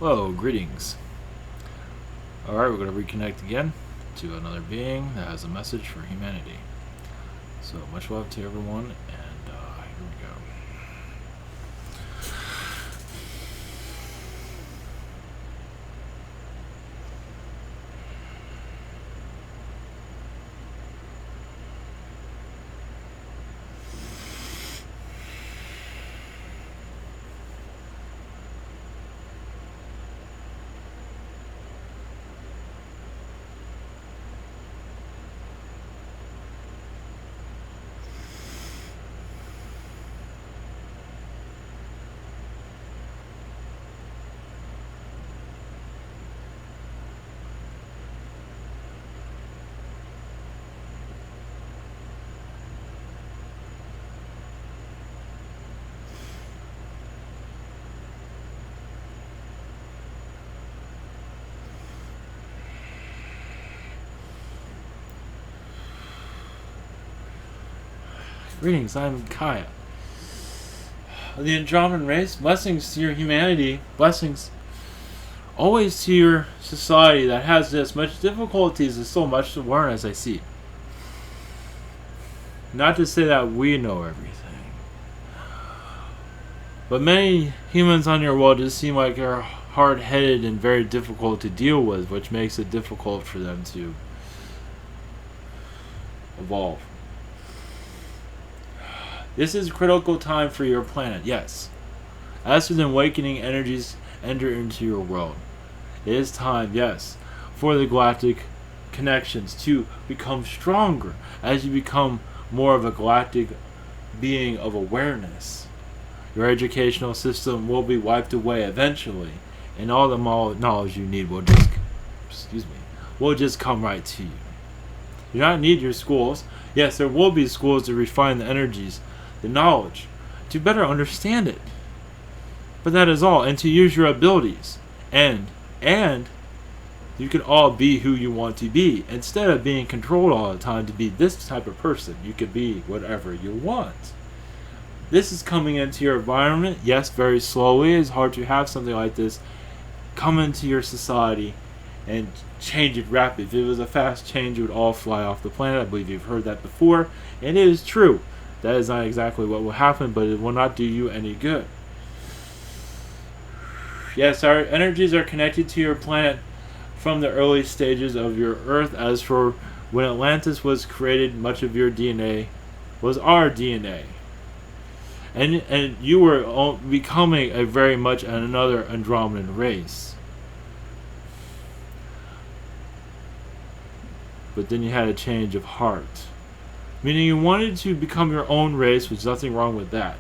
Hello, greetings. Alright, we're going to reconnect again to another being that has a message for humanity. So, much love to everyone, and here we go. Greetings, I'm Kaya. The Andromedan race, blessings to your humanity, blessings always to your society that has this much difficulties and so much to learn as I see. Not to say that we know everything, but many humans on your world just seem like they're hard-headed and very difficult to deal with, which makes it difficult for them to evolve. This is a critical time for your planet, yes. As the awakening energies enter into your world, it is time, yes, for the galactic connections to become stronger as you become more of a galactic being of awareness. Your educational system will be wiped away eventually, and all the knowledge you need will just come right to you. You do not need your schools. Yes, there will be schools to refine the energies, the knowledge, to better understand it. But that is all, and to use your abilities. And you can all be who you want to be. Instead of being controlled all the time to be this type of person, you could be whatever you want. This is coming into your environment, yes, very slowly. It's hard to have something like this come into your society and change it rapidly. If it was a fast change, it would all fly off the planet. I believe you've heard that before, and it is true. That is not exactly what will happen, but it will not do you any good. Yes, our energies are connected to your planet from the early stages of your Earth. As for when Atlantis was created, much of your DNA was our DNA. And you were becoming a very much another Andromedan race. But then you had a change of heart. Meaning you wanted to become your own race, which is nothing wrong with that.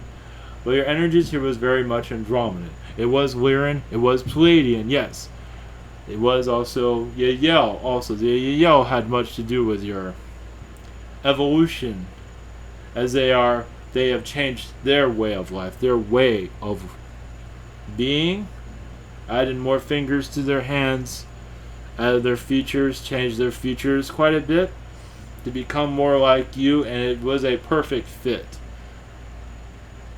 But your energies here was very much Andromedan. It was Lyran, it was Pleiadian, yes. It was also Yael. Also, the Yael had much to do with your evolution, as they have changed their way of life, their way of being, added more fingers to their hands, added their features, changed their features quite a bit to become more like you, and it was a perfect fit.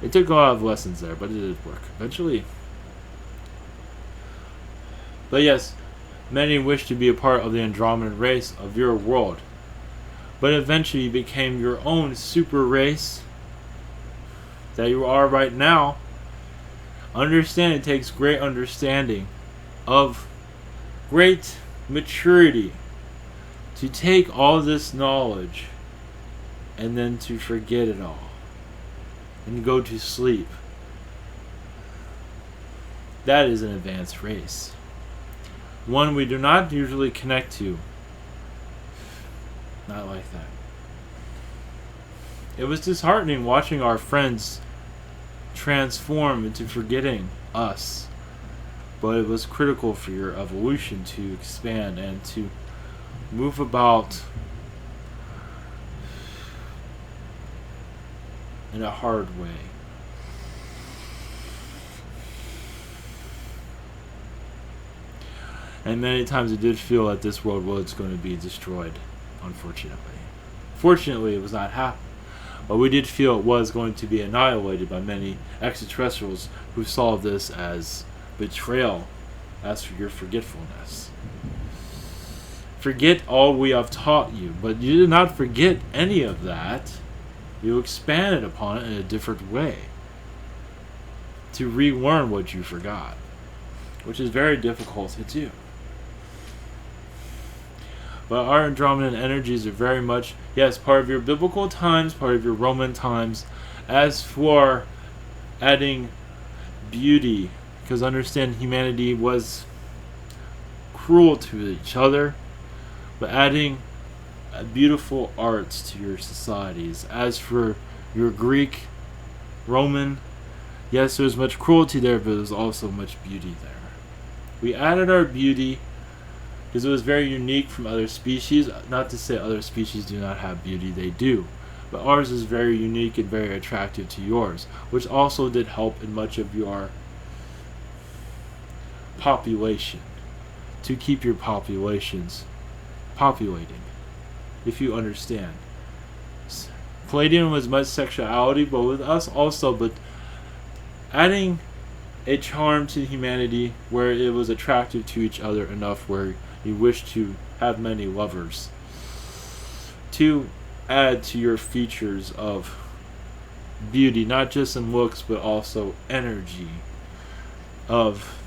It took a lot of lessons there, but it did work eventually. But yes, many wished to be a part of the Andromedan race of your world, but eventually you became your own super race that you are right now. Understand it takes great understanding of great maturity to take all this knowledge and then to forget it all and go to sleep. That is an advanced race. One we do not usually connect to. Not like that. It was disheartening watching our friends transform into forgetting us. But it was critical for your evolution to expand and to move about in a hard way. And many times it did feel that this world was going to be destroyed, unfortunately. Fortunately, it was not happening. But we did feel it was going to be annihilated by many extraterrestrials who saw this as betrayal, as for your forgetfulness. Forget all we have taught you, but you did not forget any of that. You expanded upon it in a different way to relearn what you forgot, which is very difficult to do. But our Andromedan energies are very much, yes, part of your biblical times, part of your Roman times. As for adding beauty, because understand humanity was cruel to each other, but adding beautiful arts to your societies. As for your Greek, Roman, yes, there was much cruelty there, but there was also much beauty there. We added our beauty because it was very unique from other species. Not to say other species do not have beauty, they do. But ours is very unique and very attractive to yours, which also did help in much of your population, to keep your populations populating, if you understand. Palladium was much sexuality, but with us also, but adding a charm to humanity where it was attractive to each other enough where you wish to have many lovers, to add to your features of beauty, not just in looks but also energy, of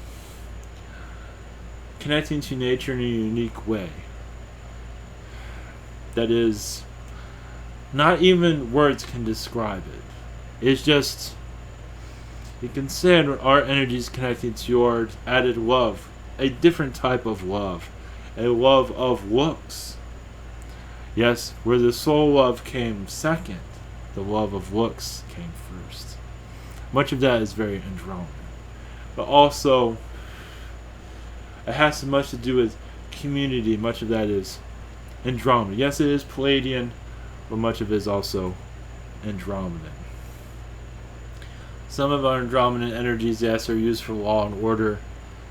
connecting to nature in a unique way that is not even words can describe it. It's just, you can say our energies connected to your added love, a different type of love, a love of looks. Yes, where the soul love came second, the love of looks came first. Much of that is very Andromedan. But also, it has so much to do with community. Much of that is Andromeda. Yes, it is Palladian, but much of it is also Andromedan. Some of our Andromedan energies, yes, are used for law and order.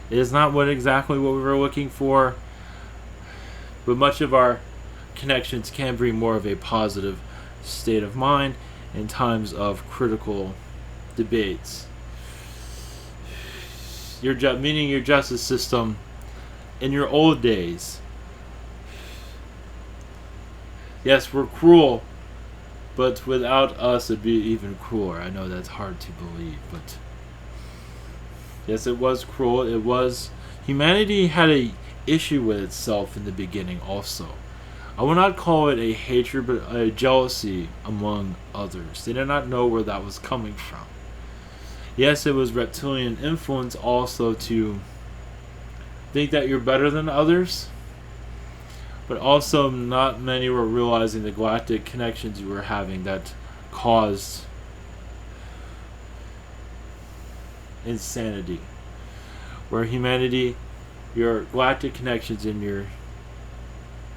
It is not exactly what we were looking for, but much of our connections can bring more of a positive state of mind in times of critical debates. Meaning your justice system in your old days. Yes, we're cruel, but without us it'd be even crueler. I know that's hard to believe, but yes, it was cruel. It was, humanity had a issue with itself in the beginning also. I will not call it a hatred, but a jealousy among others. They did not know where that was coming from. Yes, it was reptilian influence also to think that you're better than others, but also not many were realizing the galactic connections you were having that caused insanity. Where humanity, your galactic connections and your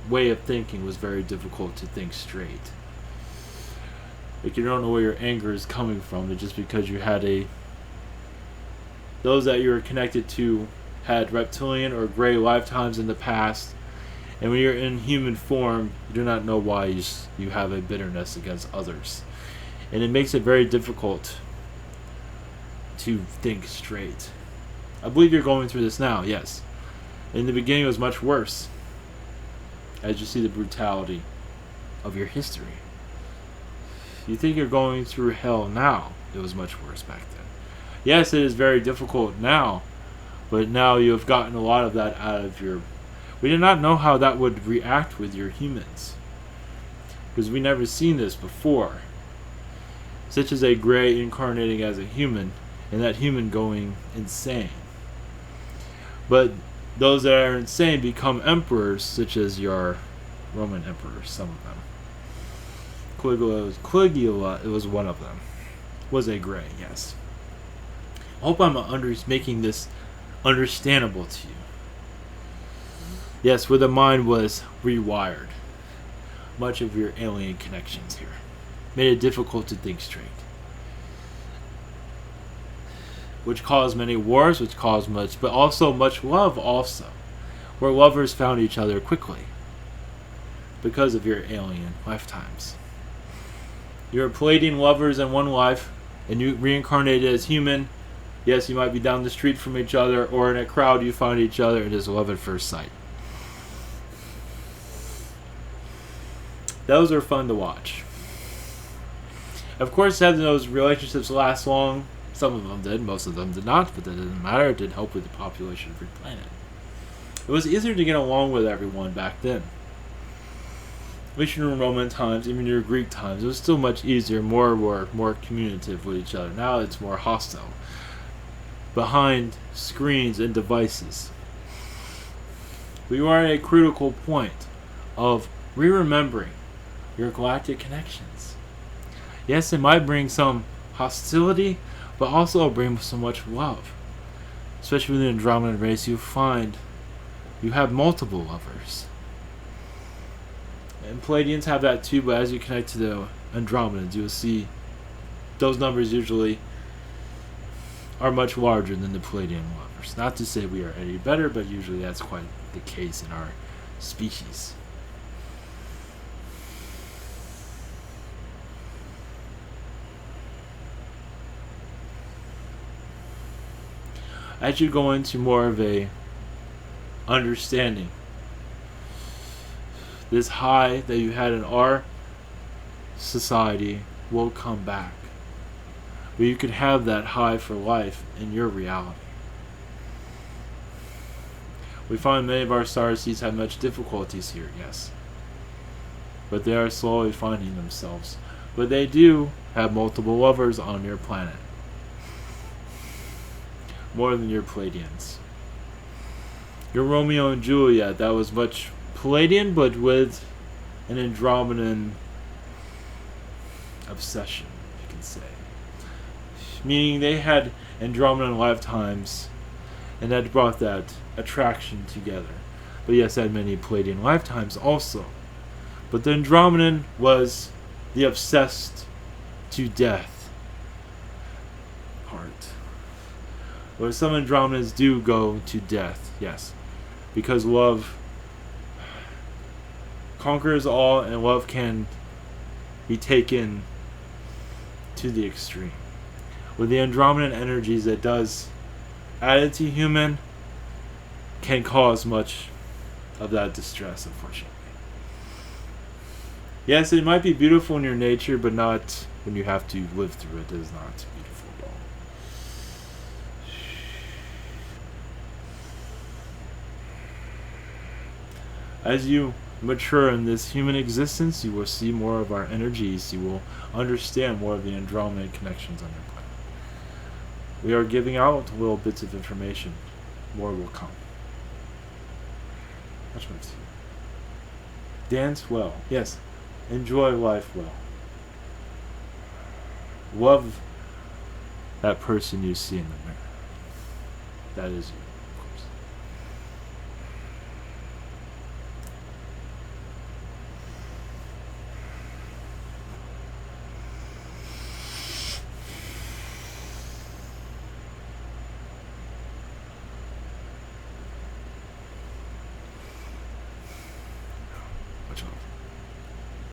way of thinking was very difficult to think straight. Like, you don't know where your anger is coming from. It's just because you had those that you were connected to had reptilian or gray lifetimes in the past, and when you're in human form, you do not know why you have a bitterness against others, and it makes it very difficult to think straight. I believe you're going through this now, yes. In the beginning it was much worse, as you see the brutality of your history. You think you're going through hell now, it was much worse back then. Yes, it is very difficult now, but now you have gotten a lot of that out of your... We did not know how that would react with your humans, because we never seen this before. Such as a gray incarnating as a human, and that human going insane. But those that are insane become emperors, such as your Roman emperors, some of them. Caligula, it was one of them. Was a gray, yes. I hope I'm making this understandable to you. Yes, where the mind was rewired. Much of your alien connections here made it difficult to think straight, which caused many wars, which caused much, but also much love also, where lovers found each other quickly because of your alien lifetimes. You were Palladian lovers in one life, and you reincarnated as human, Yes, you might be down the street from each other, or in a crowd you find each other. It is love at first sight. Those are fun to watch. Of course, having those relationships last long, some of them did, most of them did not, but that didn't matter. It did help with the population of your planet. It was easier to get along with everyone back then. At least in Roman times, even in your Greek times, it was still much easier, more communicative with each other. Now it's more hostile. Behind screens and devices. We are at a critical point of re-remembering your galactic connections. Yes, it might bring some hostility, but also bring so much love. Especially with the Andromeda race, you find you have multiple lovers. And Palladians have that too, but as you connect to the Andromedans, you'll see those numbers usually are much larger than the Palladian lovers. Not to say we are any better, but usually that's quite the case in our species. As you go into more of a understanding, this high that you had in our society will come back. But you could have that high for life in your reality. We find many of our star seeds have much difficulties here, yes. But they are slowly finding themselves. But they do have multiple lovers on your planet. More than your Palladians. Your Romeo and Juliet, that was much Palladian, but with an Andromedan obsession, you can say. Meaning they had Andromedan lifetimes, and that brought that attraction together. But yes, they had many Palladian lifetimes also. But the Andromedan was the obsessed to death part. Where some Andromedans do go to death, yes. Because love conquers all, and love can be taken to the extreme. With the Andromedan energies that does added to human can cause much of that distress, unfortunately. Yes, it might be beautiful in your nature, but not when you have to live through it. It is not beautiful at all. As you mature in this human existence, you will see more of our energies. You will understand more of the Andromedan connections on your planet. We are giving out little bits of information. More will come. Much more. Dance well. Yes. Enjoy life well. Love that person you see in the mirror. That is you.